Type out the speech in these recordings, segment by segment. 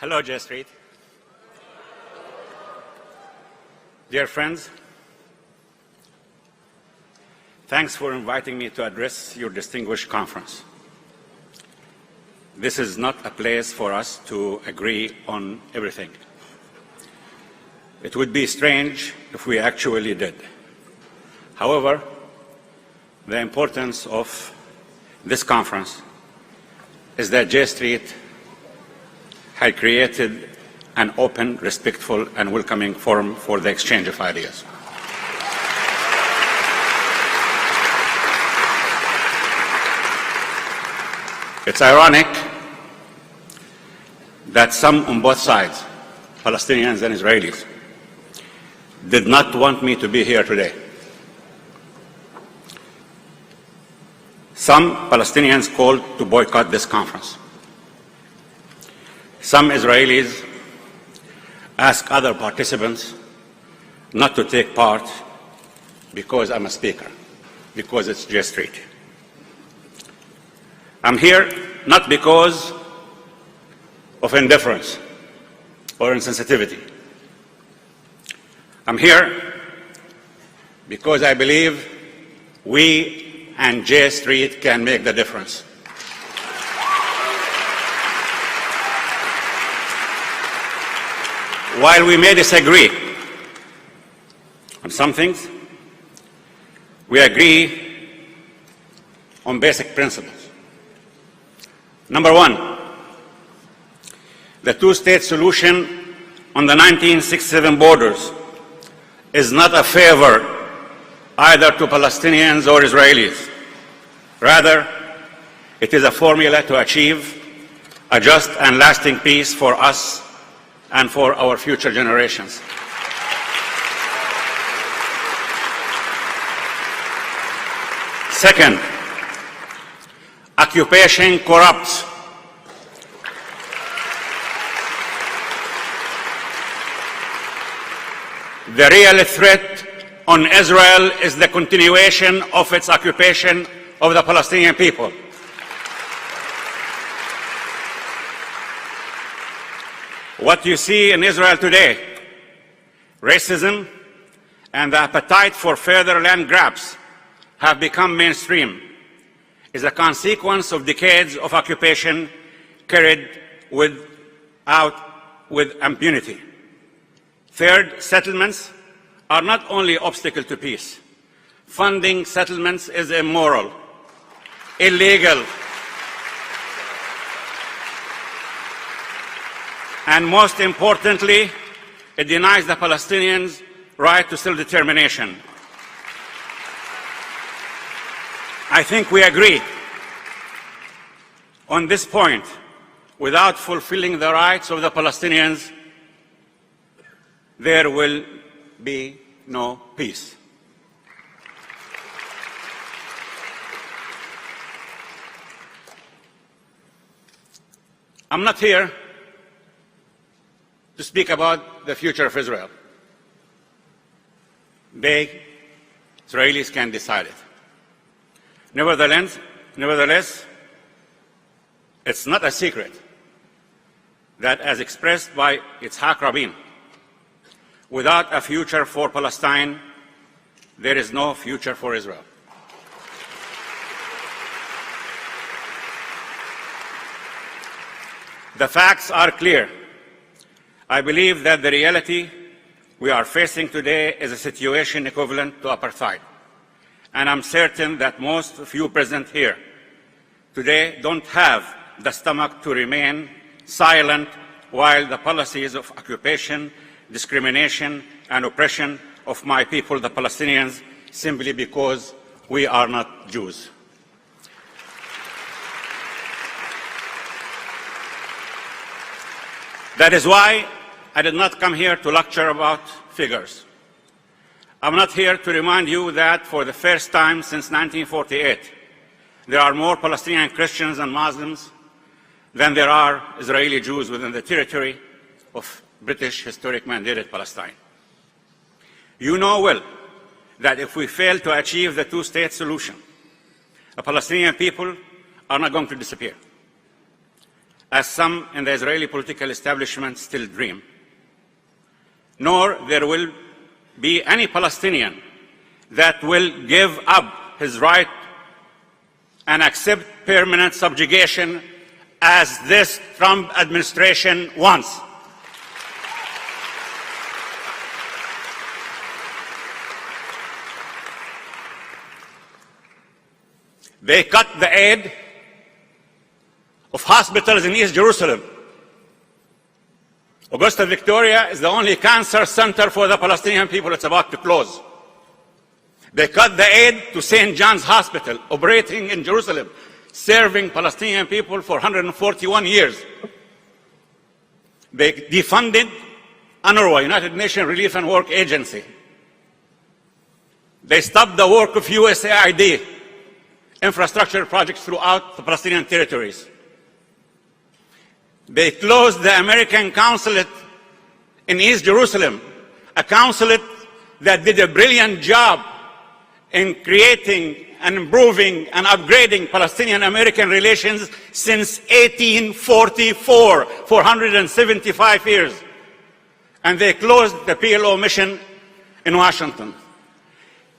Hello, J-Street. Dear friends, thanks for inviting me to address your distinguished conference. This is not a place for us to agree on everything. It would be strange if we actually did. However, the importance of this conference is that J-Street had created an open, respectful, and welcoming forum for the exchange of ideas. It's ironic that some on both sides, Palestinians and Israelis, did not want me to be here today. Some Palestinians called to boycott this conference. Some Israelis asked other participants not to take part because I'm a speaker, because it's J-Street. I'm here not because of indifference or insensitivity. I'm here because I believe we and J-Street can make the difference. While we may disagree on some things, we agree on basic principles. Number one, the two-state solution on the 1967 borders is not a favor either to Palestinians or Israelis. Rather, it is a formula to achieve a just and lasting peace for us and for our future generations. Second, occupation corrupts. The real threat on Israel is the continuation of its occupation of the Palestinian people. What you see in Israel today, racism and the appetite for further land grabs have become mainstream, is a consequence of decades of occupation carried with impunity. Third, settlements are not only obstacle to peace. Funding settlements is immoral, illegal, and most importantly, it denies the Palestinians' right to self-determination. I think we agree on this point. Without fulfilling the rights of the Palestinians, there will be no peace. I'm not here to speak about the future of Israel. They, Israelis, can decide it. Nevertheless, it's not a secret that, as expressed by Yitzhak Rabin, without a future for Palestine, there is no future for Israel. The facts are clear. I believe that the reality we are facing today is a situation equivalent to apartheid. And I'm certain that most of you present here today don't have the stomach to remain silent while the policies of occupation, discrimination, and oppression of my people, the Palestinians, simply because we are not Jews. That is why I did not come here to lecture about figures. I'm not here to remind you that for the first time since 1948, there are more Palestinian Christians and Muslims than there are Israeli Jews within the territory of British historic mandated Palestine. You know well that if we fail to achieve the two-state solution, the Palestinian people are not going to disappear. as some in the Israeli political establishment still dream. Nor there will be any Palestinian that will give up his right and accept permanent subjugation as this Trump administration wants. They cut the aid of hospitals in East Jerusalem. Augusta Victoria is the only cancer center for the Palestinian people. It's about to close. They cut the aid to St. John's Hospital, operating in Jerusalem, serving Palestinian people for 141 years. They defunded UNRWA, United Nations Relief and Work Agency. They stopped the work of USAID, infrastructure projects throughout the Palestinian territories. They closed the American consulate in East Jerusalem, a consulate that did a brilliant job in creating and improving and upgrading Palestinian-American relations since 1844, 475 years. And they closed the PLO mission in Washington.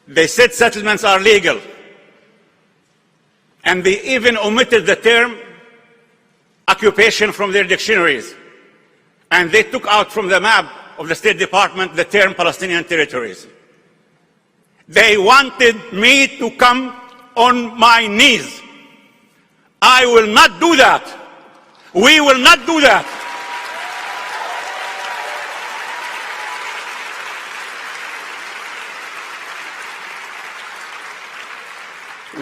They said settlements are legal. And they even omitted the term occupation from their dictionaries. And they took out from the map of the State Department the term Palestinian territories. They wanted me to come on my knees. I will not do that. We will not do that.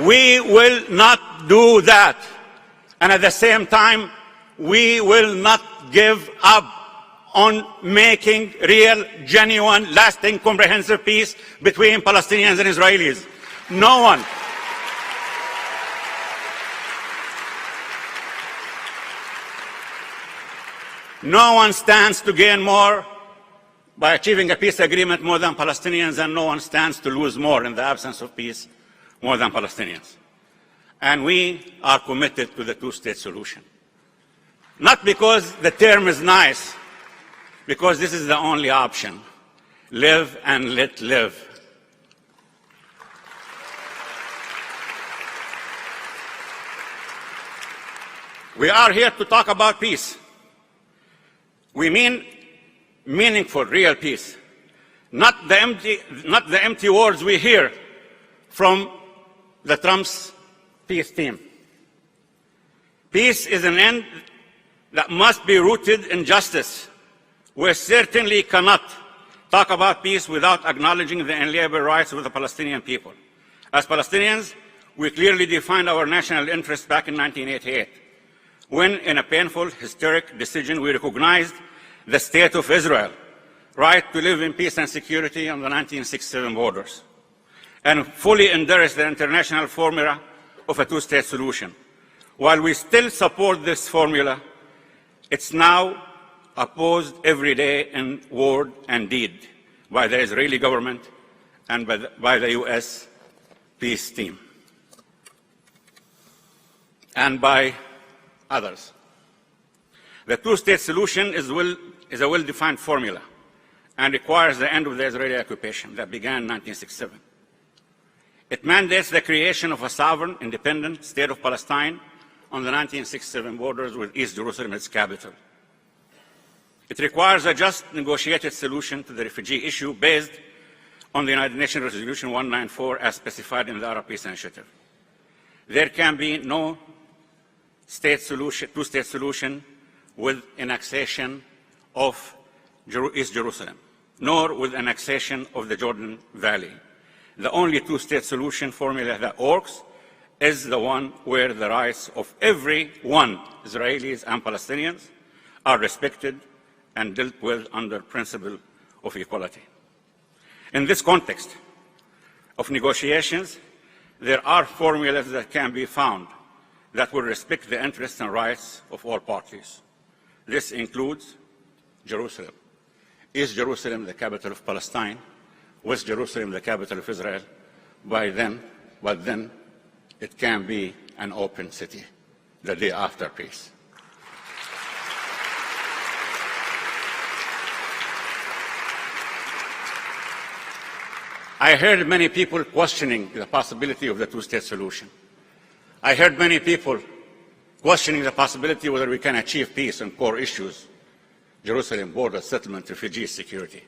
We will not do that. And at the same time, we will not give up on making real, genuine, lasting, comprehensive peace between Palestinians and Israelis. No one. No one stands to gain more by achieving a peace agreement more than Palestinians, and no one stands to lose more in the absence of peace more than Palestinians. And we are committed to the two-state solution. Not because the term is nice, because this is the only option. Live and let live. We are here to talk about peace. We mean meaningful, real peace. Not the empty words we hear from the Trump's peace team. Peace is an end that must be rooted in justice. We certainly cannot talk about peace without acknowledging the inalienable rights of the Palestinian people. As Palestinians, we clearly defined our national interest back in 1988, when, in a painful, historic decision, we recognized the State of Israel, right to live in peace and security on the 1967 borders, and fully endorsed the international formula of a two-state solution. While we still support this formula, it's now opposed every day in word and deed by the Israeli government and by the US peace team, and by others. The two-state solution is a well-defined formula and requires the end of the Israeli occupation that began in 1967. It mandates the creation of a sovereign, independent state of Palestine on the 1967 borders with East Jerusalem its capital. It requires a just negotiated solution to the refugee issue based on the United Nations Resolution 194 as specified in the Arab Peace Initiative. There can be no two-state solution with annexation of East Jerusalem, nor with annexation of the Jordan Valley. The only two-state solution formula that works is the one where the rights of everyone, Israelis and Palestinians, are respected and dealt with under principle of equality. In this context of negotiations, there are formulas that can be found that will respect the interests and rights of all parties. This includes Jerusalem. East Jerusalem, the capital of Palestine, West Jerusalem, the capital of Israel, but then it can be an open city the day after peace. I heard many people questioning the possibility of the two-state solution. I heard many people questioning the possibility whether we can achieve peace on core issues: Jerusalem, border, settlement, refugees, security.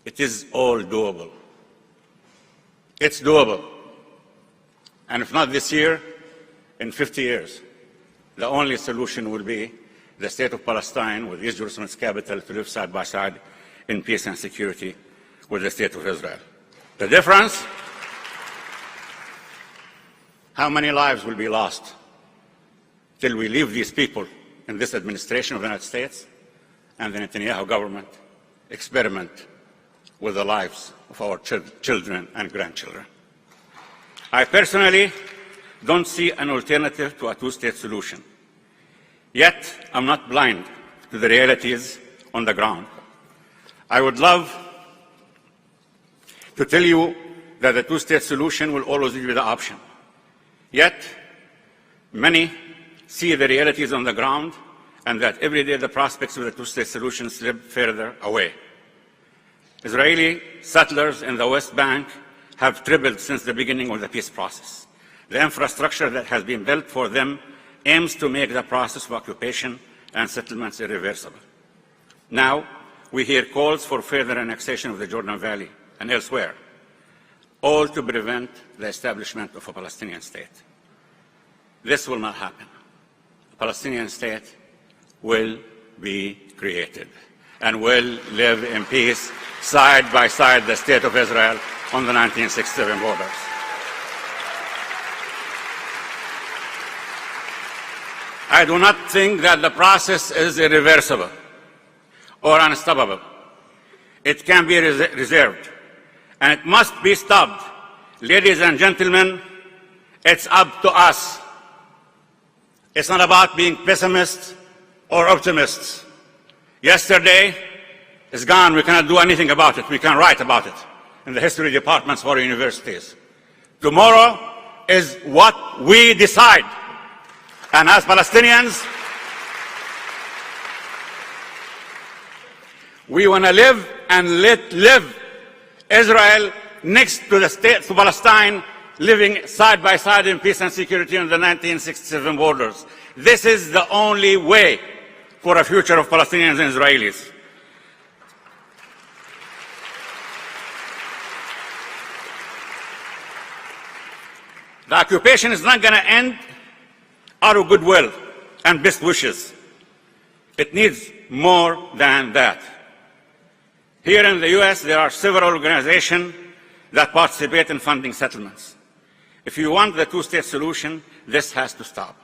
It is all doable. It's doable. And if not this year, in 50 years, the only solution will be the state of Palestine with East Jerusalem's capital to live side by side in peace and security with the state of Israel. The difference? How many lives will be lost till we leave these people in this administration of the United States and the Netanyahu government experiment with the lives of our children and grandchildren? I personally don't see an alternative to a two-state solution. Yet, I'm not blind to the realities on the ground. I would love to tell you that the two-state solution will always be the option. Yet, many see the realities on the ground and that every day the prospects of the two-state solution slip further away. Israeli settlers in the West Bank have tripled since the beginning of the peace process. The infrastructure that has been built for them aims to make the process of occupation and settlements irreversible. Now, we hear calls for further annexation of the Jordan Valley and elsewhere, all to prevent the establishment of a Palestinian state. This will not happen. A Palestinian state will be created and will live in peace side by side the state of Israel on the 1967 borders. I do not think that the process is irreversible or unstoppable. It can be reserved, and it must be stopped. Ladies and gentlemen, it's up to us. It's not about being pessimists or optimists. Yesterday is gone. We cannot do anything about it. We can write about it in the history departments for universities. Tomorrow is what we decide. And as Palestinians, we want to live and let live. Israel next to the state, to Palestine, living side by side in peace and security on the 1967 borders. This is the only way for a future of Palestinians and Israelis. The occupation is not going to end out of goodwill and best wishes. It needs more than that. Here in the US, there are several organizations that participate in funding settlements. If you want the two-state solution, this has to stop.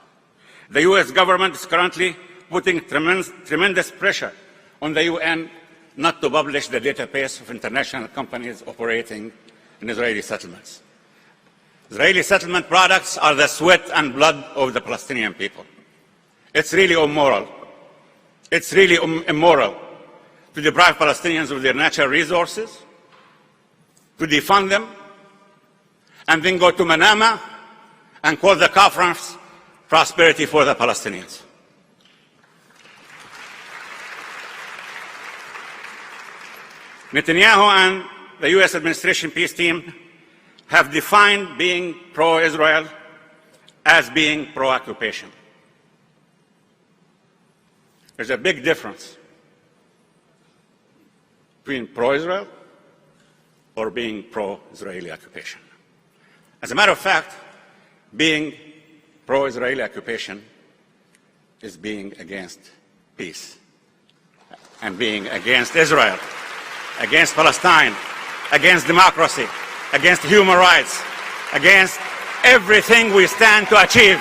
The US government is currently putting tremendous pressure on the UN not to publish the database of international companies operating in Israeli settlements. Israeli settlement products are the sweat and blood of the Palestinian people. It's really immoral. It's really immoral to deprive Palestinians of their natural resources, to defund them, and then go to Manama and call the conference prosperity for the Palestinians. Netanyahu and the US administration peace team have defined being pro-Israel as being pro-occupation. There's a big difference between pro-Israel or being pro-Israeli occupation. As a matter of fact, being pro-Israeli occupation is being against peace and being against Israel, against Palestine, against democracy, against human rights, against everything we stand to achieve.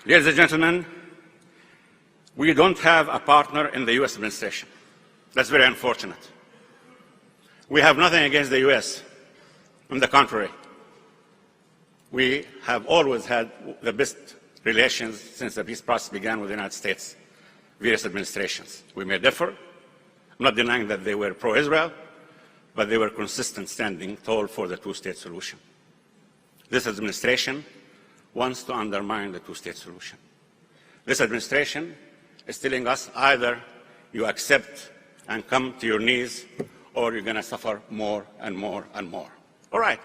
Ladies and gentlemen, we don't have a partner in the US administration. That's very unfortunate. We have nothing against the US. On the contrary, we have always had the best relations since the peace process began with the United States, various administrations. We may differ. I'm not denying that they were pro-Israel, but they were consistent, standing tall for the two-state solution. This administration wants to undermine the two-state solution. This administration is telling us either you accept and come to your knees, or you're going to suffer more and more and more. All right.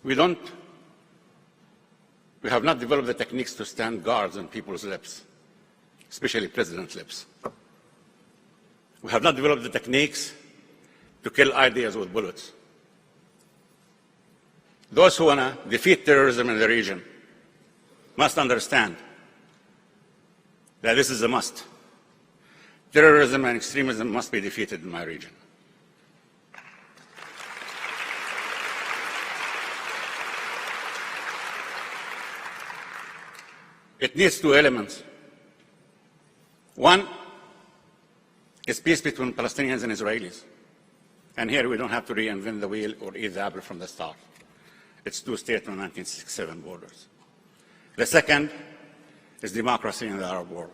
We have not developed the techniques to stand guards on people's lips, especially president's lips. We have not developed the techniques to kill ideas with bullets. Those who want to defeat terrorism in the region must understand that this is a must. Terrorism and extremism must be defeated in my region. It needs two elements. One is peace between Palestinians and Israelis. And here we don't have to reinvent the wheel or eat the apple from the start. It's two-state on 1967 borders. The second is democracy in the Arab world.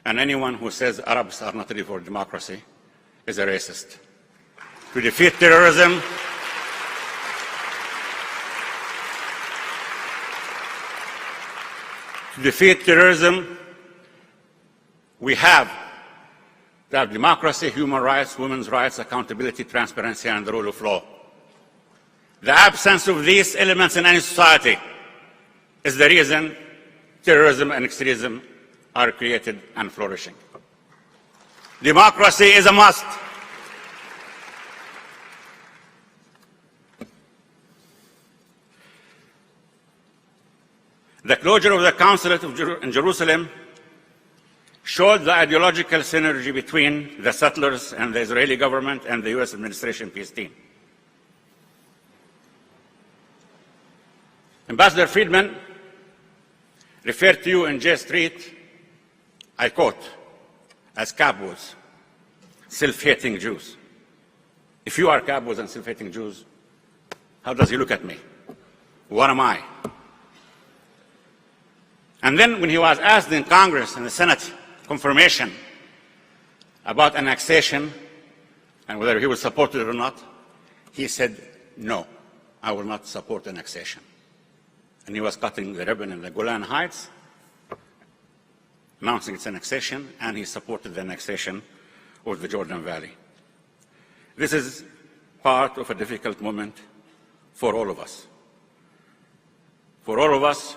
And anyone who says Arabs are not ready for democracy is a racist. To defeat terrorism, we have to have democracy, human rights, women's rights, accountability, transparency, and the rule of law. The absence of these elements in any society is the reason terrorism and extremism are created and flourishing. Democracy is a must. The closure of the Consulate in Jerusalem showed the ideological synergy between the settlers and the Israeli government and the US administration peace team. Ambassador Friedman referred to you in J-Street, I quote, as cabos, self-hating Jews. If you are cabos and self-hating Jews, how does he look at me? What am I? And then when he was asked in Congress and the Senate confirmation about annexation and whether he would support it or not, he said, no, I will not support annexation. And he was cutting the ribbon in the Golan Heights, announcing its annexation, and he supported the annexation of the Jordan Valley. This is part of a difficult moment for all of us. For all of us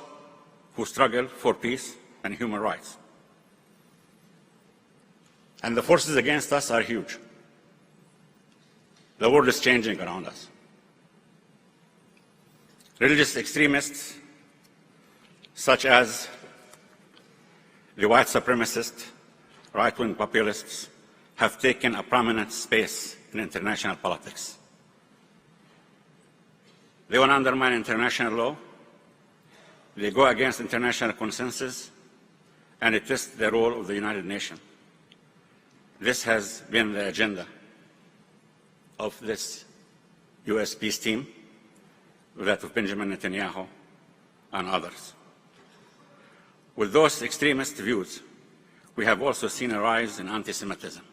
who struggle for peace and human rights. And the forces against us are huge. The world is changing around us. Religious extremists, such as the white supremacists, right-wing populists, have taken a prominent space in international politics. They want to undermine international law. They go against international consensus, and it tests the role of the United Nations. This has been the agenda of this US peace team, that of Benjamin Netanyahu and others. With those extremist views, we have also seen a rise in anti-Semitism.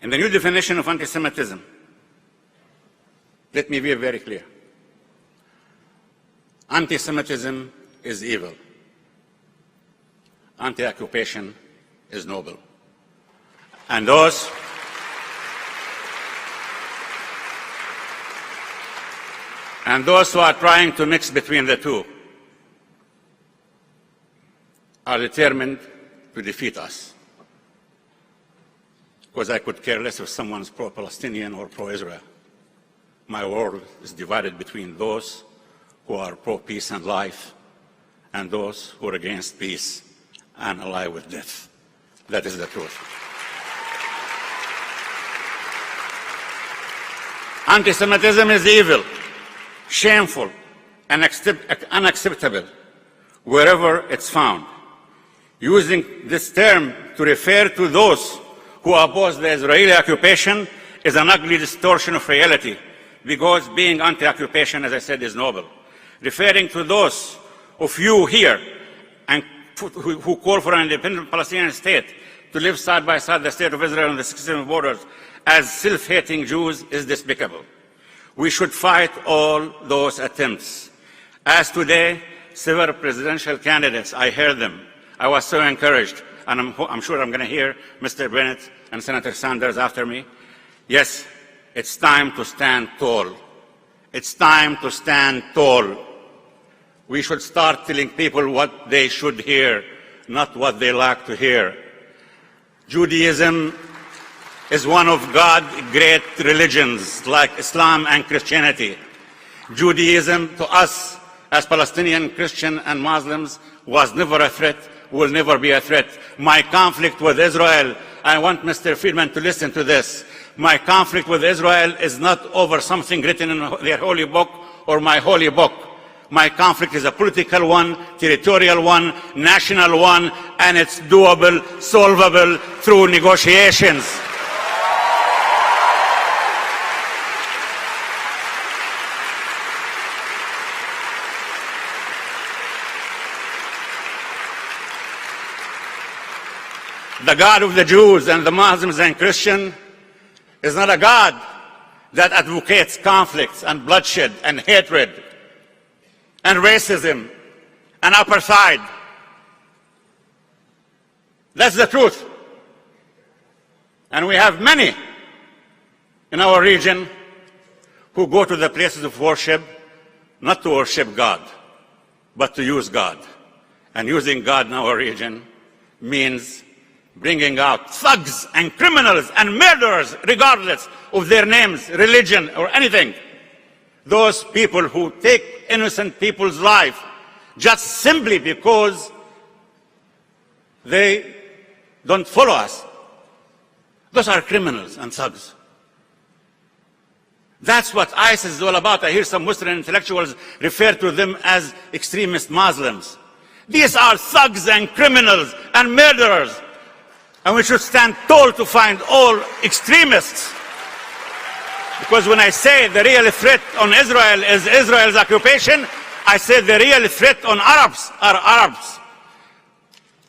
In the new definition of anti-Semitism, let me be very clear. Anti-Semitism is evil. Anti-occupation is noble. And those who are trying to mix between the two are determined to defeat us. Because I could care less if someone's pro-Palestinian or pro-Israel. My world is divided between those who are pro-peace and life and those who are against peace and ally with death. That is the truth. Anti-Semitism is evil, shameful, and unacceptable wherever it's found. Using this term to refer to those who oppose the Israeli occupation is an ugly distortion of reality, because being anti-occupation, as I said, is noble. Referring to those of you here and who call for an independent Palestinian state to live side by side the state of Israel and the 67 borders as self-hating Jews is despicable. We should fight all those attempts. As today, several presidential candidates, I heard them. I was so encouraged, and I'm sure I'm going to hear Mr. Bennett and Senator Sanders after me. Yes, it's time to stand tall. It's time to stand tall. We should start telling people what they should hear, not what they like to hear. Judaism is one of God's great religions, like Islam and Christianity. Judaism, to us, as Palestinian, Christian, and Muslims, was never a threat, will never be a threat. My conflict with Israel, I want Mr. Friedman to listen to this. My conflict with Israel is not over something written in their holy book or my holy book. My conflict is a political one, territorial one, national one, and it's doable, solvable through negotiations. The God of the Jews and the Muslims and Christians is not a God that advocates conflicts and bloodshed and hatred and racism and apartheid. That's the truth. And we have many in our region who go to the places of worship not to worship God, but to use God. And using God in our region means bringing out thugs and criminals and murderers, regardless of their names, religion, or anything. Those people who take innocent people's life just simply because they don't follow us. Those are criminals and thugs. That's what ISIS is all about. I hear some Western intellectuals refer to them as extremist Muslims. These are thugs and criminals and murderers. And we should stand tall to find all extremists. Because when I say the real threat on Israel is Israel's occupation, I say the real threat on Arabs are Arabs.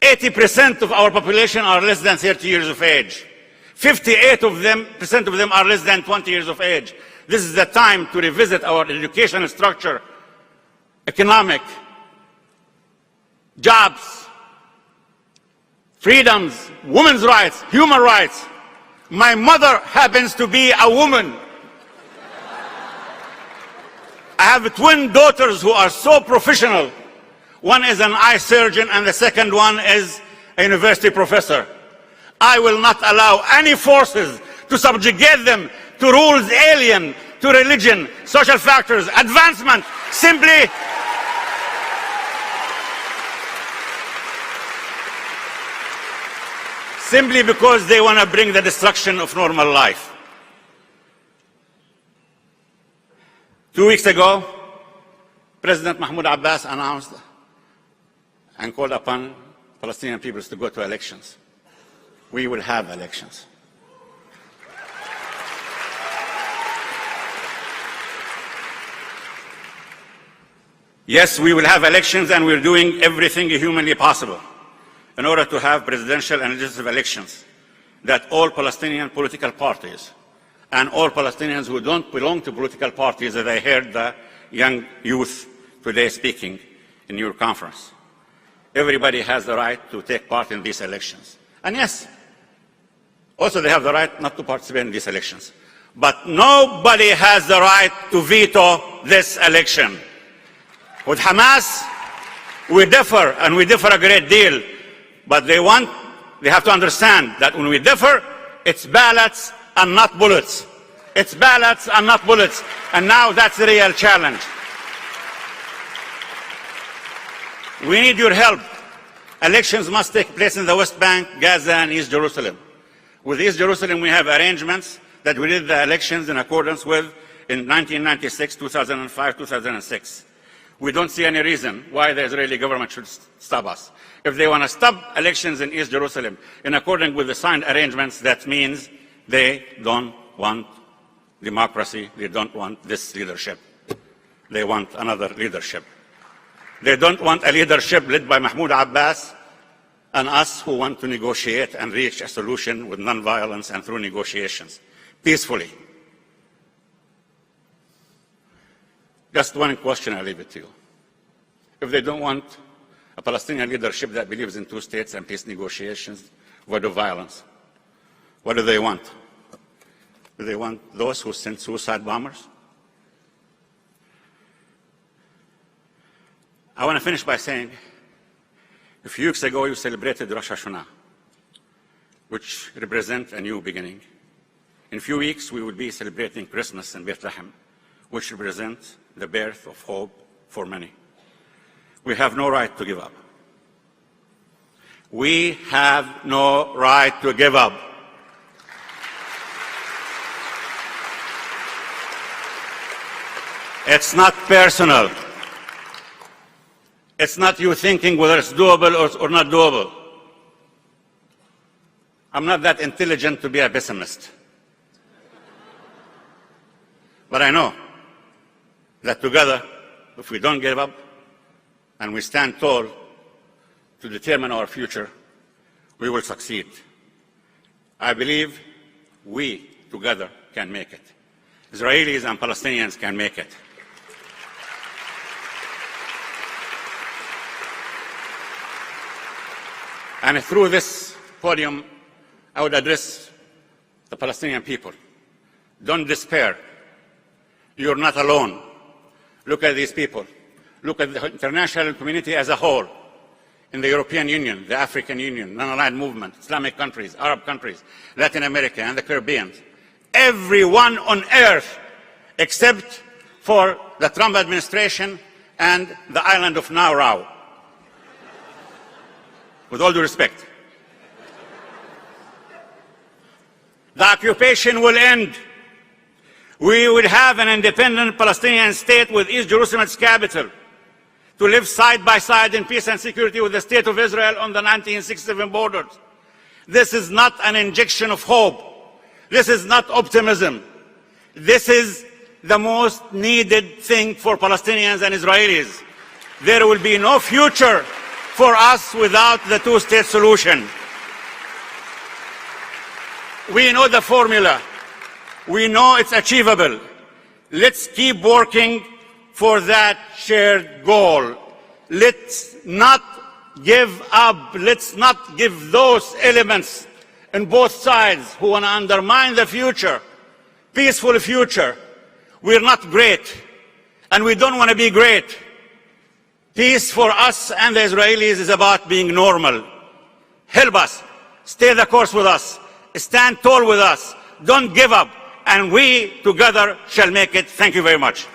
80% of our population are less than 30 years of age. 58% of them are less than 20 years of age. This is the time to revisit our educational structure, economic, jobs, freedoms, women's rights, human rights. My mother happens to be a woman. I have twin daughters who are so professional. One is an eye surgeon and the second one is a university professor. I will not allow any forces to subjugate them to rules alien to religion, social factors, advancement, simply because they want to bring the destruction of normal life. 2 weeks ago, President Mahmoud Abbas announced and called upon Palestinian peoples to go to elections. We will have elections. Yes, we will have elections, and we're doing everything humanly possible in order to have presidential and legislative elections that all Palestinian political parties and all Palestinians who don't belong to political parties, as I heard the young youth today speaking in your conference. Everybody has the right to take part in these elections. And yes, also they have the right not to participate in these elections. But nobody has the right to veto this election. With Hamas, we differ, and we differ a great deal. But they have to understand that when we differ, it's ballots and not bullets. It's ballots and not bullets. And now that's the real challenge. We need your help. Elections must take place in the West Bank, Gaza, and East Jerusalem. With East Jerusalem, we have arrangements that we did the elections in accordance with in 1996, 2005, 2006. We don't see any reason why the Israeli government should stop us. If they want to stop elections in East Jerusalem in accordance with the signed arrangements, that means they don't want democracy. They don't want this leadership. They want another leadership. They don't want a leadership led by Mahmoud Abbas and us who want to negotiate and reach a solution with nonviolence and through negotiations, peacefully. Just one question, I leave it to you. if they don't want a Palestinian leadership that believes in two states and peace negotiations, void of violence, what do they want? Do they want those who send suicide bombers? I want to finish by saying, a few weeks ago you celebrated Rosh Hashanah, which represents a new beginning. In a few weeks we will be celebrating Christmas in Bethlehem, which represents the birth of hope for many. We have no right to give up. We have no right to give up. It's not personal. It's not you thinking whether it's doable or not doable. I'm not that intelligent to be a pessimist. But I know that together, if we don't give up and we stand tall to determine our future, we will succeed. I believe we together can make it. Israelis and Palestinians can make it. And through this podium, I would address the Palestinian people. Don't despair. You're not alone. Look at these people. Look at the international community as a whole. In the European Union, the African Union, non-aligned movement, Islamic countries, Arab countries, Latin America, and the Caribbean. Everyone on earth, except for the Trump administration and the island of Nauru. With all due respect. The occupation will end. We will have an independent Palestinian state with East Jerusalem its capital, to live side by side in peace and security with the State of Israel on the 1967 borders. This is not an injection of hope. This is not optimism. This is the most needed thing for Palestinians and Israelis. There will be no future for us without the two-state solution. We know the formula. We know it's achievable. Let's keep working for that shared goal. Let's not give up. Let's not give those elements on both sides who want to undermine the future, peaceful future. We're not great, and we don't want to be great. Peace for us and the Israelis is about being normal. Help us. Stay the course with us. Stand tall with us. Don't give up. And we together shall make it. Thank you very much.